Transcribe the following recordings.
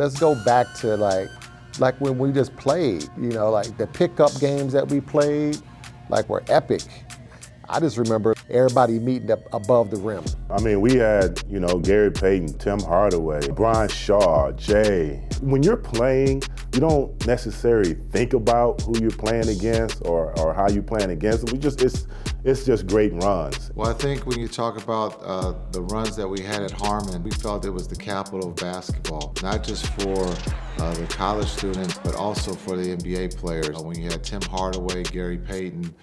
Let's go back to like when we just played, like the pickup games that we played, like were epic. I just remember everybody meeting up above the rim. I mean, we had, Gary Payton, Tim Hardaway, Brian Shaw, Jay. When you're playing, you don't necessarily think about who you're playing against or how you're playing against them. It's just great runs. Well, I think when you talk about the runs that we had at Harmon, we felt it was the capital of basketball, not just for the college students, but also for the NBA players. When you had Tim Hardaway, Gary Payton,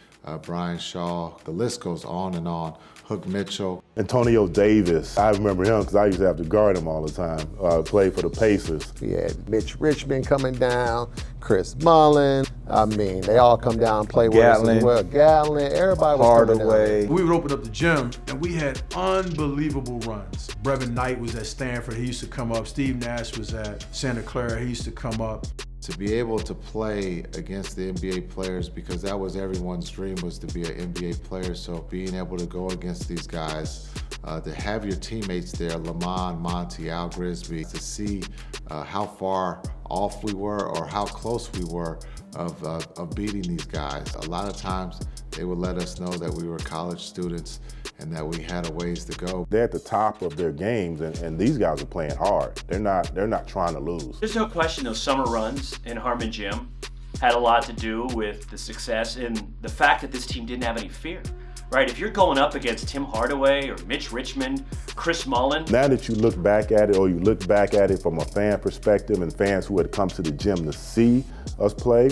Brian Shaw, the list goes on and on. Hook Mitchell. Antonio Davis, I remember him because I used to have to guard him all the time. Played for the Pacers. We had Mitch Richmond coming down, Chris Mullin. I mean, they all come down and play with us as well. Gatlin, everybody was Hardaway. coming down. We would open up the gym, and we had unbelievable runs. Brevin Knight was at Stanford. He used to come up. Steve Nash was at Santa Clara. He used to come up. To be able to play against the NBA players, because that was everyone's dream, was to be an NBA player. So being able to go against these guys, to have your teammates there, Lamont, Monty, Al Grisby, to see how far off we were or how close we were of beating these guys. A lot of times they would let us know that we were college students and that we had a ways to go. They're at the top of their games, and these guys are playing hard. They're not trying to lose. There's no question those summer runs in Harmon Gym had a lot to do with the success and the fact that this team didn't have any fear. Right, if you're going up against Tim Hardaway or Mitch Richmond, Chris Mullin. Now that you look back at it, or you look back at it from a fan perspective and fans who had come to the gym to see us play,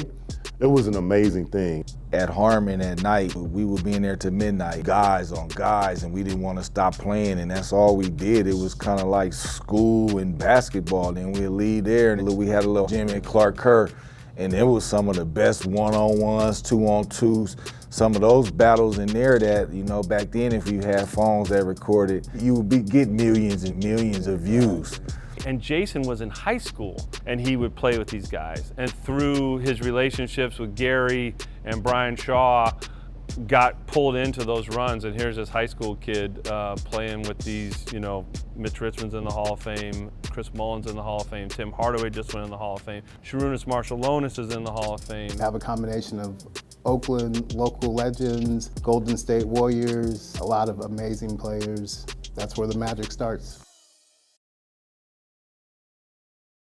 it was an amazing thing. At Harmon at night, we would be in there till midnight, guys on guys, and we didn't want to stop playing, and that's all we did. It was kind of like school and basketball. Then we'd leave there, and we had a little gym at Clark Kerr, and it was some of the best one-on-ones, two-on-twos. Some of those battles in there that, back then if you had phones that recorded, you would get millions and millions of views. And Jason was in high school and he would play with these guys. And through his relationships with Gary and Brian Shaw, got pulled into those runs. And here's this high school kid playing with these, Mitch Richmond's in the Hall of Fame, Chris Mullin's in the Hall of Fame, Tim Hardaway just went in the Hall of Fame, Sharunas Marshall-Lonis is in the Hall of Fame. Have a combination of Oakland local legends, Golden State Warriors, a lot of amazing players. That's where the magic starts.